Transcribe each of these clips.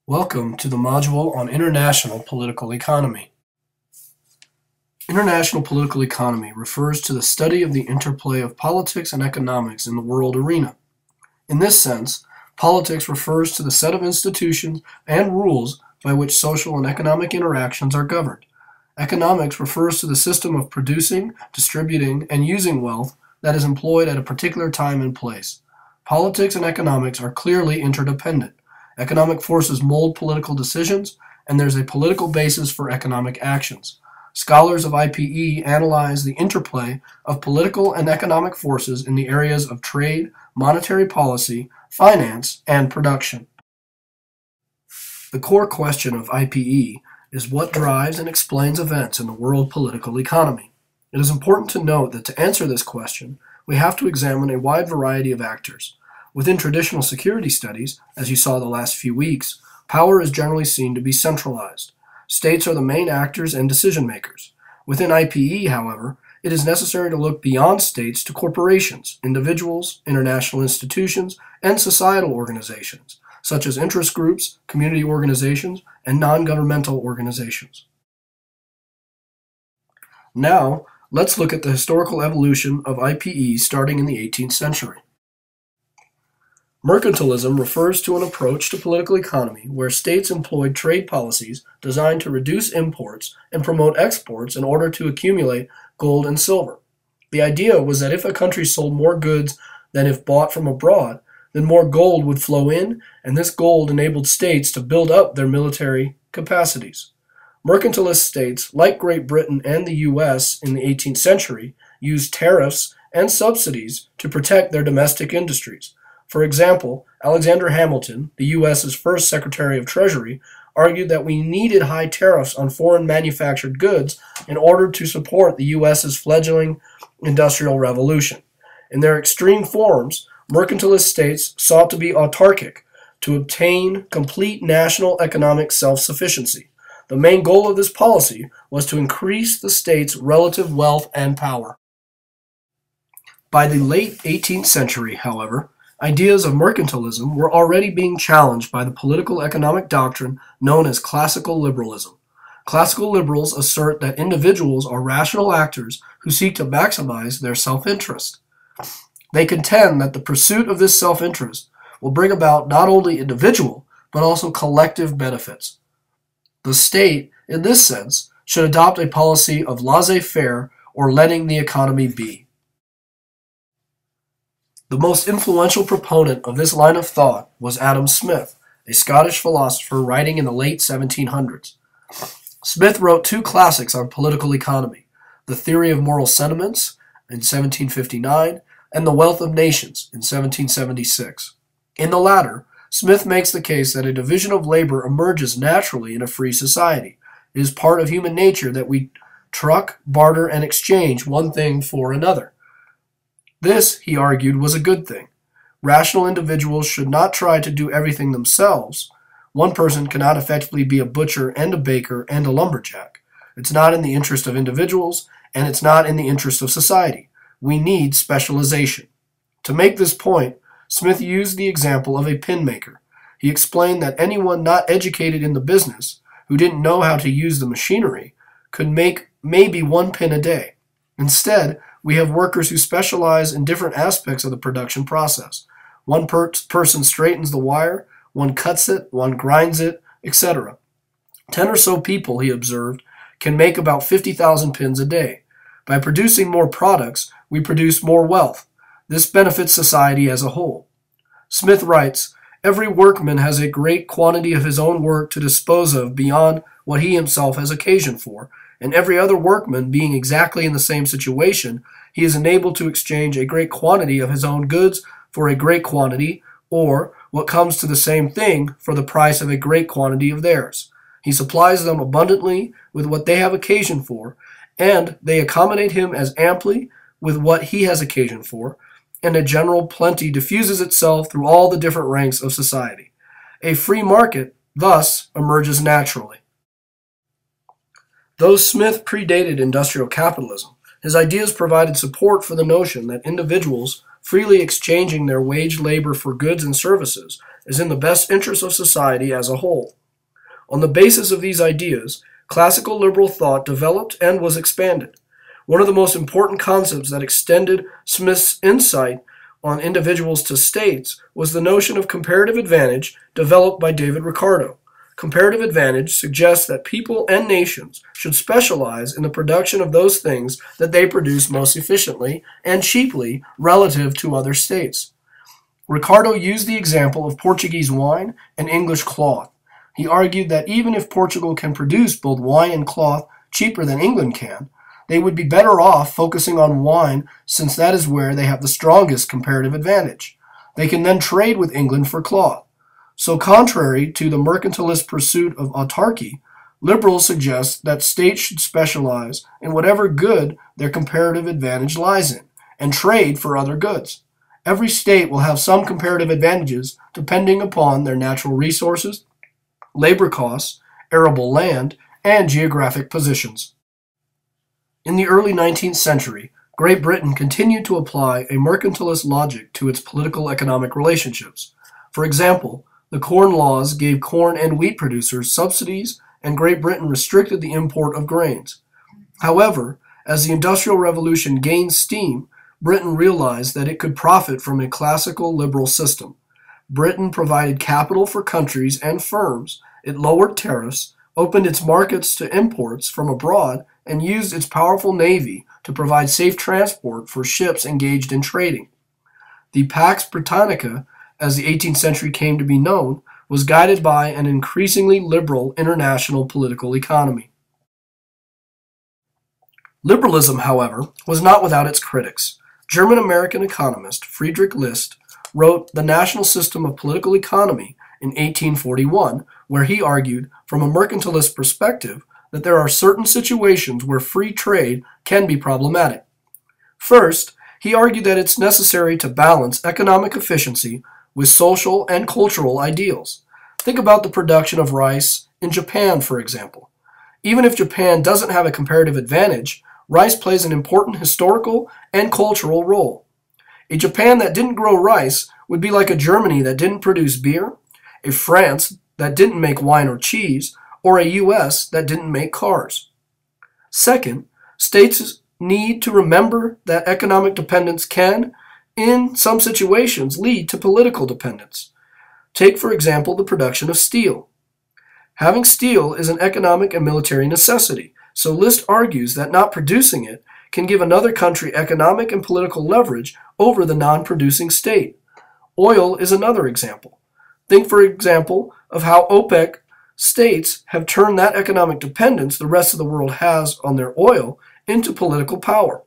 Welcome to the module on International Political Economy. International political economy refers to the study of the interplay of politics and economics in the world arena. In this sense, politics refers to the set of institutions and rules by which social and economic interactions are governed. Economics refers to the system of producing, distributing, and using wealth that is employed at a particular time and place. Politics and economics are clearly interdependent. Economic forces mold political decisions, and there's a political basis for economic actions. Scholars of IPE analyze the interplay of political and economic forces in the areas of trade, monetary policy, finance, and production. The core question of IPE is what drives and explains events in the world political economy. It is important to note that to answer this question, we have to examine a wide variety of actors. Within traditional security studies, as you saw the last few weeks, power is generally seen to be centralized. States are the main actors and decision makers. Within IPE, however, it is necessary to look beyond states to corporations, individuals, international institutions, and societal organizations, such as interest groups, community organizations, and non-governmental organizations. Now, let's look at the historical evolution of IPE starting in the 18th century. Mercantilism refers to an approach to political economy where states employed trade policies designed to reduce imports and promote exports in order to accumulate gold and silver. The idea was that if a country sold more goods than if bought from abroad, then more gold would flow in, and this gold enabled states to build up their military capacities. Mercantilist states, like Great Britain and the U.S. in the 18th century, used tariffs and subsidies to protect their domestic industries. For example, Alexander Hamilton, the U.S.'s first Secretary of Treasury, argued that we needed high tariffs on foreign manufactured goods in order to support the U.S.'s fledgling industrial revolution. In their extreme forms, mercantilist states sought to be autarkic, to obtain complete national economic self-sufficiency. The main goal of this policy was to increase the state's relative wealth and power. By the late 18th century, however, ideas of mercantilism were already being challenged by the political economic doctrine known as classical liberalism. Classical liberals assert that individuals are rational actors who seek to maximize their self-interest. They contend that the pursuit of this self-interest will bring about not only individual, but also collective benefits. The state, in this sense, should adopt a policy of laissez-faire or letting the economy be. The most influential proponent of this line of thought was Adam Smith, a Scottish philosopher writing in the late 1700s. Smith wrote two classics on political economy, The Theory of Moral Sentiments in 1759 and The Wealth of Nations in 1776. In the latter, Smith makes the case that a division of labor emerges naturally in a free society. It is part of human nature that we truck, barter, and exchange one thing for another. This, he argued, was a good thing. Rational individuals should not try to do everything themselves. One person cannot effectively be a butcher and a baker and a lumberjack. It's not in the interest of individuals, and it's not in the interest of society. We need specialization. To make this point, Smith used the example of a pin maker. He explained that anyone not educated in the business, who didn't know how to use the machinery, could make maybe one pin a day. Instead, we have workers who specialize in different aspects of the production process. One person straightens the wire, one cuts it, one grinds it, etc. 10 or so people, he observed, can make about 50,000 pins a day. By producing more products, we produce more wealth. This benefits society as a whole. Smith writes, "Every workman has a great quantity of his own work to dispose of beyond what he himself has occasion for, and every other workman being exactly in the same situation, he is enabled to exchange a great quantity of his own goods for a great quantity, or, what comes to the same thing, for the price of a great quantity of theirs. He supplies them abundantly with what they have occasion for, and they accommodate him as amply with what he has occasion for, and a general plenty diffuses itself through all the different ranks of society. A free market thus emerges naturally." Though Smith predated industrial capitalism, his ideas provided support for the notion that individuals freely exchanging their wage labor for goods and services is in the best interest of society as a whole. On the basis of these ideas, classical liberal thought developed and was expanded. One of the most important concepts that extended Smith's insight on individuals to states was the notion of comparative advantage developed by David Ricardo. Comparative advantage suggests that people and nations should specialize in the production of those things that they produce most efficiently and cheaply relative to other states. Ricardo used the example of Portuguese wine and English cloth. He argued that even if Portugal can produce both wine and cloth cheaper than England can, they would be better off focusing on wine since that is where they have the strongest comparative advantage. They can then trade with England for cloth. So contrary to the mercantilist pursuit of autarky, liberals suggest that states should specialize in whatever good their comparative advantage lies in, and trade for other goods. Every state will have some comparative advantages depending upon their natural resources, labor costs, arable land, and geographic positions. In the early 19th century, Great Britain continued to apply a mercantilist logic to its political economic relationships. For example, the Corn Laws gave corn and wheat producers subsidies, and Great Britain restricted the import of grains. However, as the Industrial Revolution gained steam, Britain realized that it could profit from a classical liberal system. Britain provided capital for countries and firms, it lowered tariffs, opened its markets to imports from abroad, and used its powerful navy to provide safe transport for ships engaged in trading. The Pax Britannica, as the 18th century came to be known, was guided by an increasingly liberal international political economy. Liberalism, however, was not without its critics. German-American economist Friedrich List wrote The National System of Political Economy in 1841, where he argued, from a mercantilist perspective, that there are certain situations where free trade can be problematic. First, he argued that it's necessary to balance economic efficiency with social and cultural ideals. Think about the production of rice in Japan, for example. Even if Japan doesn't have a comparative advantage, rice plays an important historical and cultural role. A Japan that didn't grow rice would be like a Germany that didn't produce beer, a France that didn't make wine or cheese, or a U.S. that didn't make cars. Second, states need to remember that economic dependence can, in some situations, lead to political dependence. Take, for example, the production of steel. Having steel is an economic and military necessity, so List argues that not producing it can give another country economic and political leverage over the non-producing state. Oil is another example. Think, for example, of how OPEC states have turned that economic dependence the rest of the world has on their oil into political power.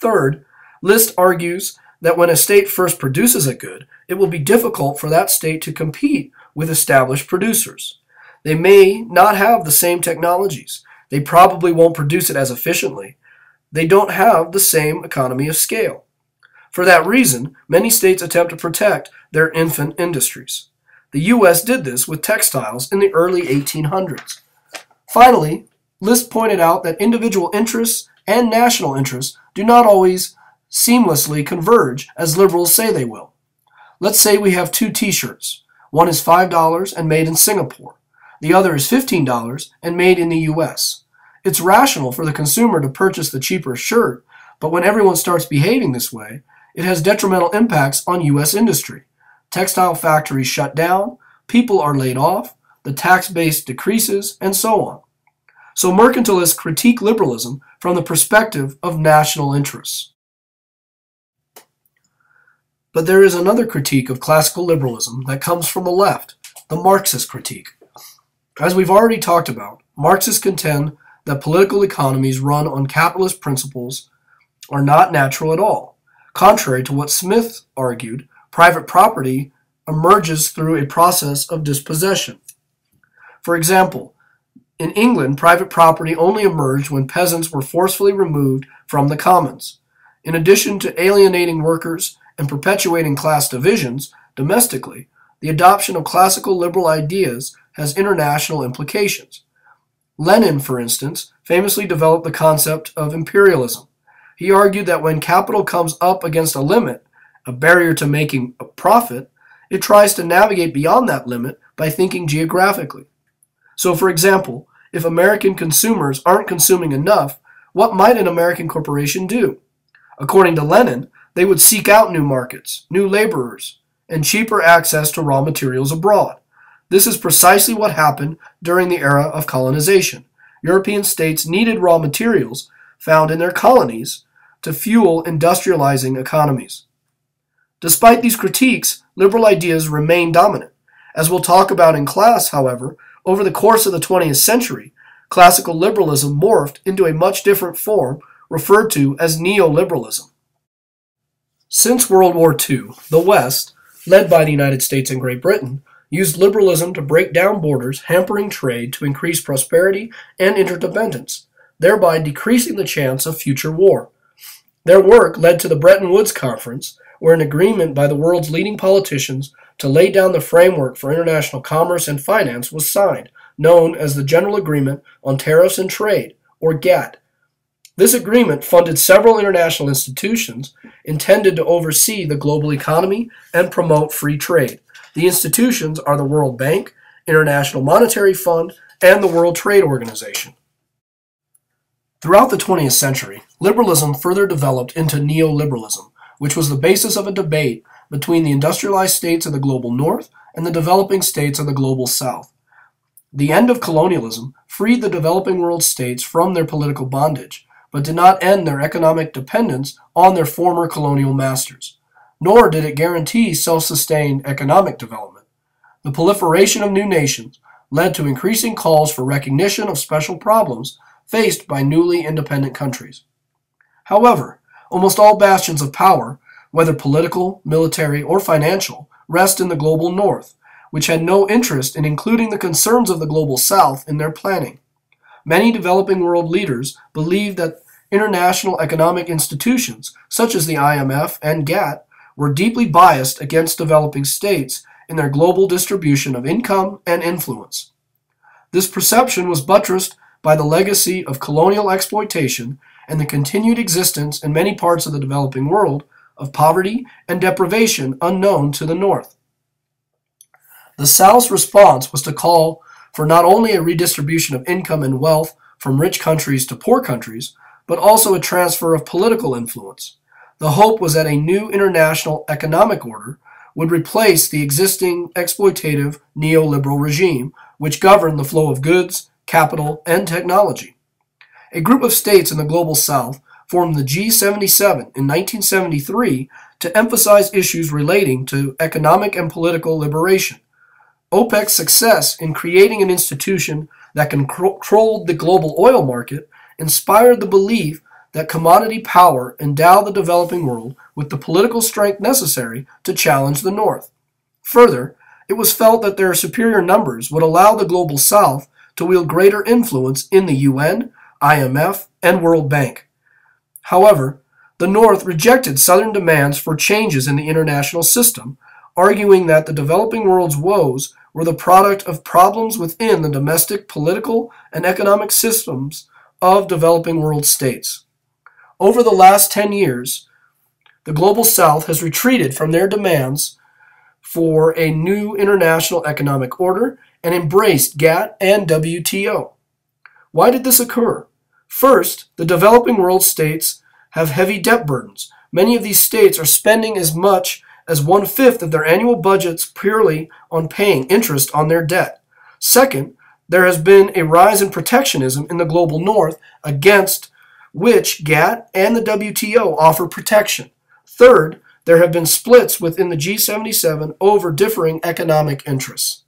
Third, List argues that when a state first produces a good, it will be difficult for that state to compete with established producers. They may not have the same technologies. They probably won't produce it as efficiently. They don't have the same economy of scale. For that reason, many states attempt to protect their infant industries. The U.S. did this with textiles in the early 1800s. Finally, List pointed out that individual interests and national interests do not always seamlessly converge as liberals say they will. Let's say we have two t-shirts. One is $5 and made in Singapore. The other is $15 and made in the U.S. It's rational for the consumer to purchase the cheaper shirt, but when everyone starts behaving this way, it has detrimental impacts on U.S. industry. Textile factories shut down, people are laid off, the tax base decreases, and so on. So mercantilists critique liberalism from the perspective of national interests. But there is another critique of classical liberalism that comes from the left, the Marxist critique. As we've already talked about, Marxists contend that political economies run on capitalist principles are not natural at all. Contrary to what Smith argued, private property emerges through a process of dispossession. For example, in England, private property only emerged when peasants were forcefully removed from the commons. In addition to alienating workers and perpetuating class divisions domestically, the adoption of classical liberal ideas has international implications. Lenin, for instance, famously developed the concept of imperialism. He argued that when capital comes up against a limit, a barrier to making a profit, it tries to navigate beyond that limit by thinking geographically. So, for example, if American consumers aren't consuming enough, what might an American corporation do? According to Lenin, they would seek out new markets, new laborers, and cheaper access to raw materials abroad. This is precisely what happened during the era of colonization. European states needed raw materials found in their colonies to fuel industrializing economies. Despite these critiques, liberal ideas remain dominant. As we'll talk about in class, however, over the course of the 20th century, classical liberalism morphed into a much different form referred to as neoliberalism. Since World War II, the West, led by the United States and Great Britain, used liberalism to break down borders, hampering trade to increase prosperity and interdependence, thereby decreasing the chance of future war. Their work led to the Bretton Woods Conference, where an agreement by the world's leading politicians to lay down the framework for international commerce and finance was signed, known as the General Agreement on Tariffs and Trade, or GATT. This agreement funded several international institutions intended to oversee the global economy and promote free trade. The institutions are the World Bank, International Monetary Fund, and the World Trade Organization. Throughout the 20th century, liberalism further developed into neoliberalism, which was the basis of a debate between the industrialized states of the global north and the developing states of the global south. The end of colonialism freed the developing world states from their political bondage, but did not end their economic dependence on their former colonial masters. Nor did it guarantee self-sustained economic development. The proliferation of new nations led to increasing calls for recognition of special problems faced by newly independent countries. However, almost all bastions of power, whether political, military, or financial, rest in the global north, which had no interest in including the concerns of the global south in their planning. Many developing world leaders believed that international economic institutions, such as the IMF and GATT, were deeply biased against developing states in their global distribution of income and influence. This perception was buttressed by the legacy of colonial exploitation and the continued existence in many parts of the developing world of poverty and deprivation unknown to the North. The South's response was to call for not only a redistribution of income and wealth from rich countries to poor countries, but also a transfer of political influence. The hope was that a new international economic order would replace the existing exploitative neoliberal regime, which governed the flow of goods, capital, and technology. A group of states in the global south formed the G77 in 1973 to emphasize issues relating to economic and political liberation. OPEC's success in creating an institution that controlled the global oil market inspired the belief that commodity power endowed the developing world with the political strength necessary to challenge the North. Further, it was felt that their superior numbers would allow the global South to wield greater influence in the UN, IMF, and World Bank. However, the North rejected Southern demands for changes in the international system, arguing that the developing world's woes were the product of problems within the domestic political and economic systems of developing world states. Over the last 10 years, the global South has retreated from their demands for a new international economic order and embraced GATT and WTO. Why did this occur? First, the developing world states have heavy debt burdens. Many of these states are spending as much as 1/5 of their annual budgets purely on paying interest on their debt. Second, there has been a rise in protectionism in the global north against which GATT and the WTO offer protection. Third, there have been splits within the G77 over differing economic interests.